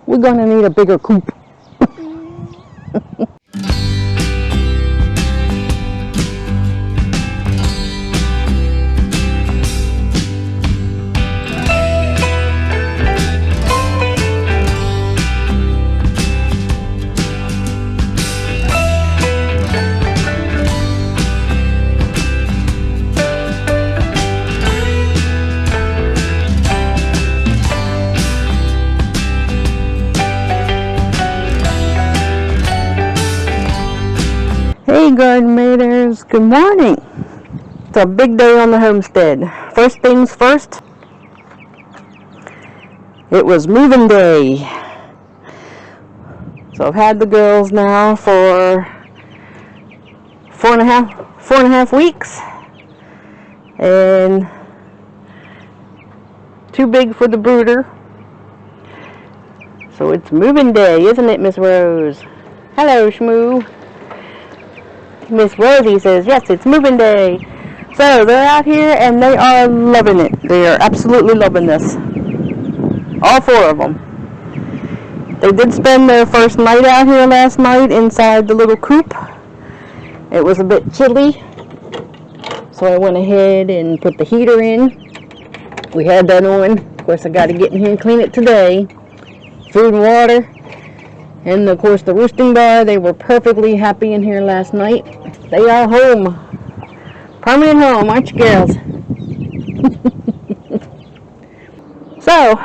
we're gonna need a bigger coop. Hey garden maters, good morning. It's a big day on the homestead. First things first, it was moving day. So I've had the girls now for four and a half weeks, and too big for the brooder. So it's moving day, isn't it, Miss Rose? Hello, Shmoo. Miss Rosie says, yes, it's moving day. So they're out here and they are loving it. They are absolutely loving this. All four of them. They did spend their first night out here last night inside the little coop. It was a bit chilly, so I went ahead and put the heater in. We had that on. Of course, I got to get in here and clean it today. Food and water. And of course the roosting bar, they were perfectly happy in here last night. They are home. Permanent home, aren't you girls? So,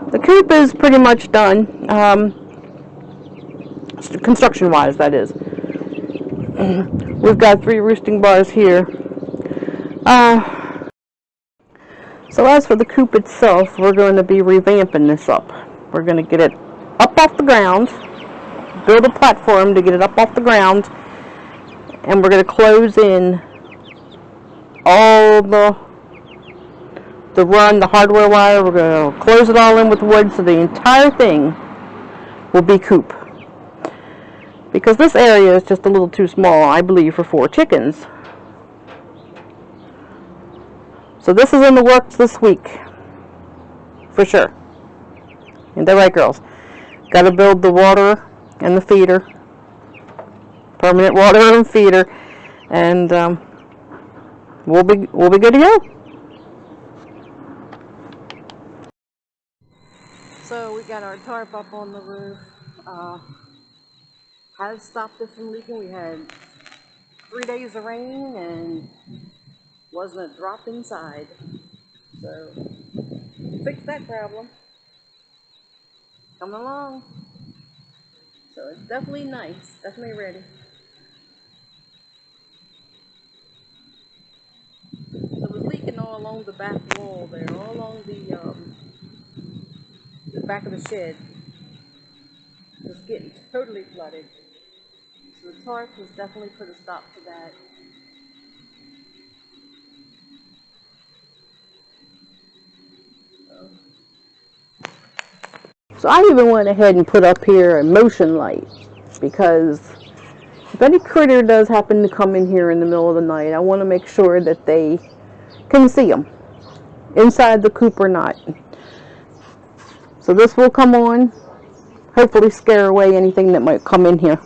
the coop is pretty much done. Construction wise, that is. We've got 3 roosting bars here. So as for the coop itself, we're going to be revamping this up. We're going to get it up off the ground. Build a platform to get it up off the ground, and we're going to close in all the hardware wire. We're going to close it all in with wood, so the entire thing will be coop, because this area is just a little too small, I believe, for 4 chickens. So this is in the works this week for sure. Ain't that right, girls? Got to build the water and the feeder, permanent water and feeder, and we'll be good to go. So we got our tarp up on the roof. Has stopped it from leaking. We had 3 days of rain and wasn't a drop inside, so fixed that problem. Coming along. So it's definitely nice, definitely ready. So it was leaking all along the back wall there, all along the back of the shed. It was getting totally flooded. So the tarp has definitely put a stop to that. So I even went ahead and put up here a motion light, because if any critter does happen to come in here in the middle of the night, I want to make sure that they can see them, inside the coop or not. So this will come on, hopefully scare away anything that might come in here.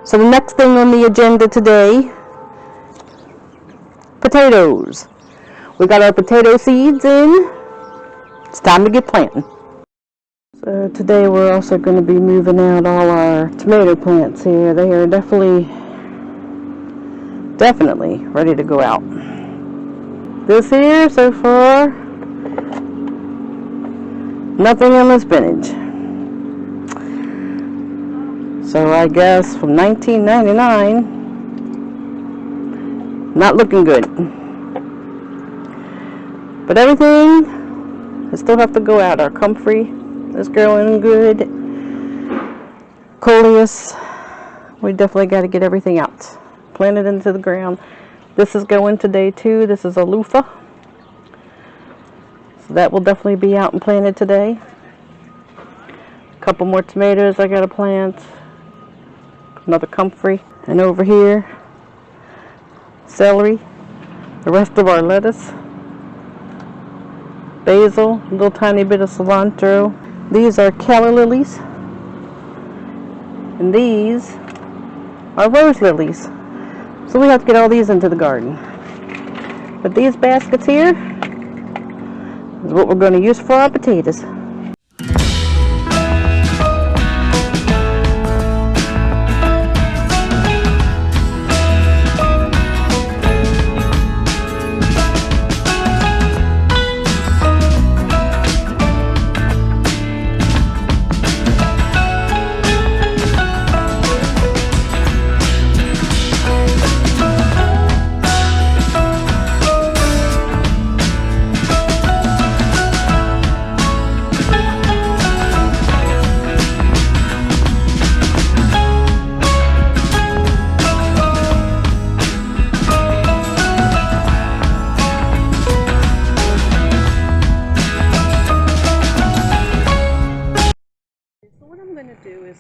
So the next thing on the agenda today, potatoes. We got our potato seeds in. It's time to get planting. So today we're also going to be moving out all our tomato plants here. They are definitely ready to go out. This here, so far, nothing in the spinach. So I guess from 1999, not looking good. But everything, I still have to go out. Our comfrey is growing good. Coleus, we definitely got to get everything out. Plant it into the ground. This is going today too. This is a loofah. So that will definitely be out and planted today. A couple more tomatoes I got to plant. Another comfrey. And over here, celery. The rest of our lettuce. Basil. A little tiny bit of cilantro. These are calla lilies, and these are rose lilies. So we have to get all these into the garden. But these baskets here is what we're going to use for our potatoes.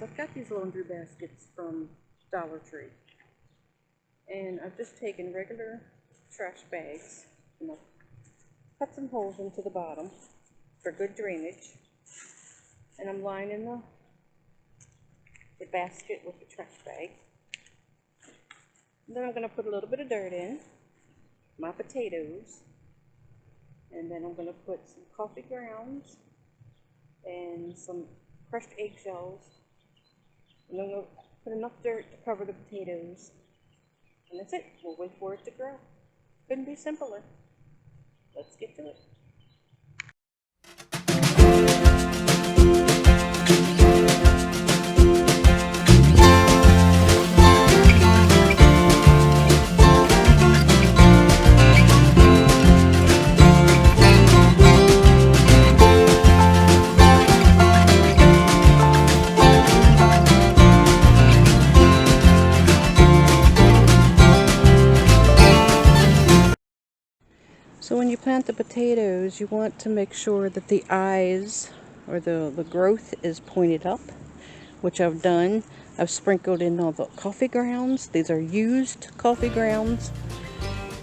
I've got these laundry baskets from Dollar Tree, and I've just taken regular trash bags and I've cut some holes into the bottom for good drainage, and I'm lining the basket with the trash bag. And then I'm going to put a little bit of dirt in, my potatoes, and then I'm going to put some coffee grounds and some crushed eggshells. And I'm going to put enough dirt to cover the potatoes. And that's it. We'll wait for it to grow. Couldn't be simpler. Let's get to it. So when you plant the potatoes, you want to make sure that the eyes or the growth is pointed up, which I've done. I've sprinkled in all the coffee grounds. These are used coffee grounds.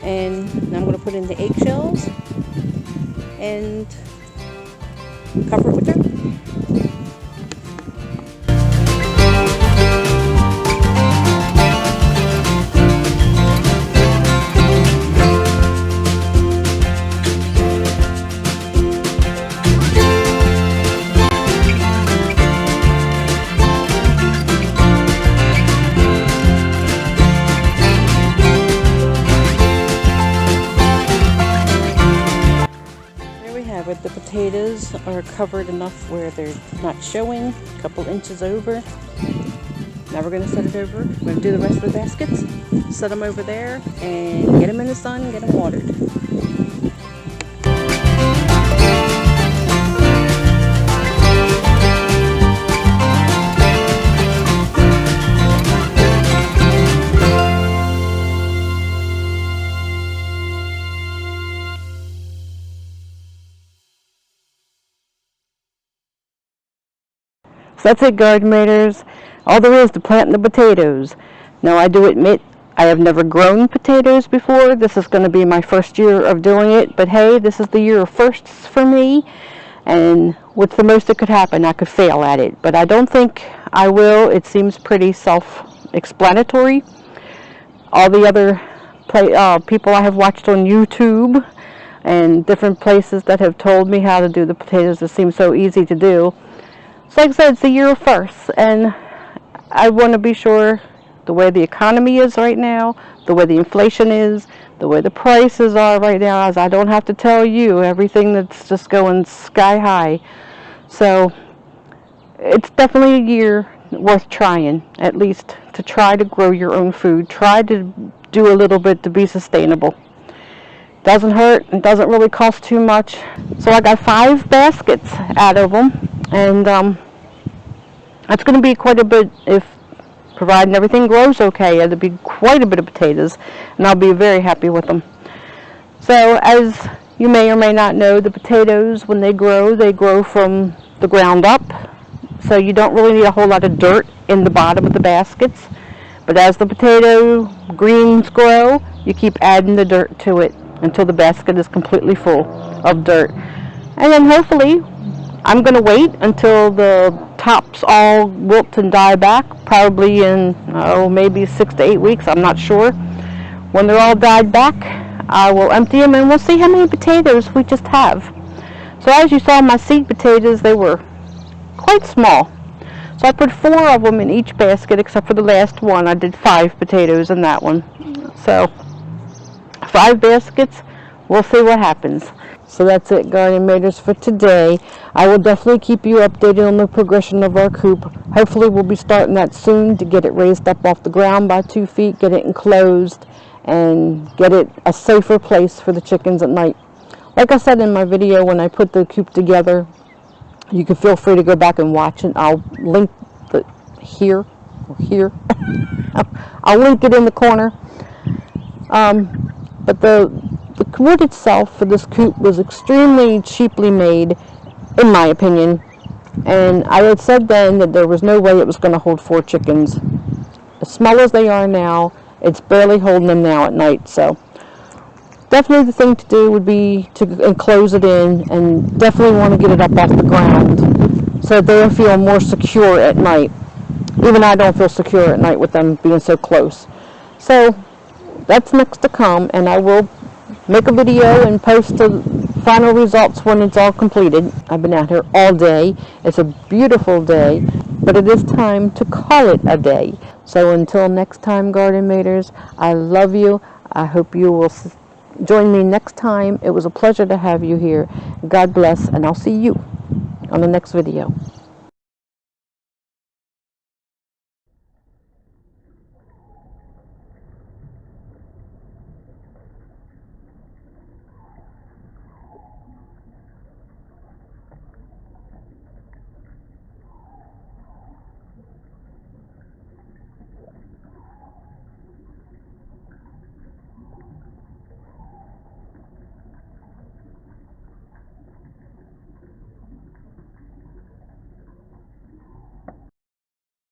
And I'm going to put in the eggshells and cover it with dirt. The potatoes are covered enough where they're not showing, a couple inches over. Now we're going to set it over. We're going to do the rest of the baskets, set them over there, and get them in the sun, get them watered. So that's it, garden maters. All there is to planting the potatoes. Now I do admit I have never grown potatoes before. This is going to be my first year of doing it. But hey, this is the year of firsts for me. And what's the most that could happen? I could fail at it. But I don't think I will. It seems pretty self-explanatory. All the other people I have watched on YouTube and different places that have told me how to do the potatoes, it seems so easy to do. So like I said, it's the year of firsts, and I want to be sure the way the economy is right now, the way the inflation is, the way the prices are right now, as I don't have to tell you everything that's just going sky high. So it's definitely a year worth trying, at least to try to grow your own food. Try to do a little bit to be sustainable. Doesn't hurt, and doesn't really cost too much. So I got 5 baskets out of them. And that's going to be quite a bit, if providing everything grows okay, it'll be quite a bit of potatoes, and I'll be very happy with them. So as you may or may not know, the potatoes, when they grow from the ground up, so you don't really need a whole lot of dirt in the bottom of the baskets. But as the potato greens grow, you keep adding the dirt to it until the basket is completely full of dirt. And then hopefully, I'm going to wait until the tops all wilt and die back, probably in, maybe 6 to 8 weeks, I'm not sure. When they're all died back, I will empty them and we'll see how many potatoes we just have. So as you saw, my seed potatoes, they were quite small. So I put 4 of them in each basket, except for the last one. I did 5 potatoes in that one. So 5 baskets, we'll see what happens. So that's it, Garden Maters, for today. I will definitely keep you updated on the progression of our coop. Hopefully we'll be starting that soon to get it raised up off the ground by 2 feet, get it enclosed, and get it a safer place for the chickens at night. Like I said in my video when I put the coop together, you can feel free to go back and watch it. I'll link the here. I'll link it in the corner. But the wood itself for this coop was extremely cheaply made, in my opinion. And I had said then that there was no way it was going to hold 4 chickens. As small as they are now, it's barely holding them now at night. So definitely the thing to do would be to enclose it in, and definitely want to get it up off the ground so that they'll feel more secure at night. Even I don't feel secure at night with them being so close. So that's next to come, and I will make a video and post the final results when it's all completed. I've been out here all day. It's a beautiful day, but it is time to call it a day. So until next time, Garden Maters, I love you. I hope you will join me next time. It was a pleasure to have you here. God bless, and I'll see you on the next video.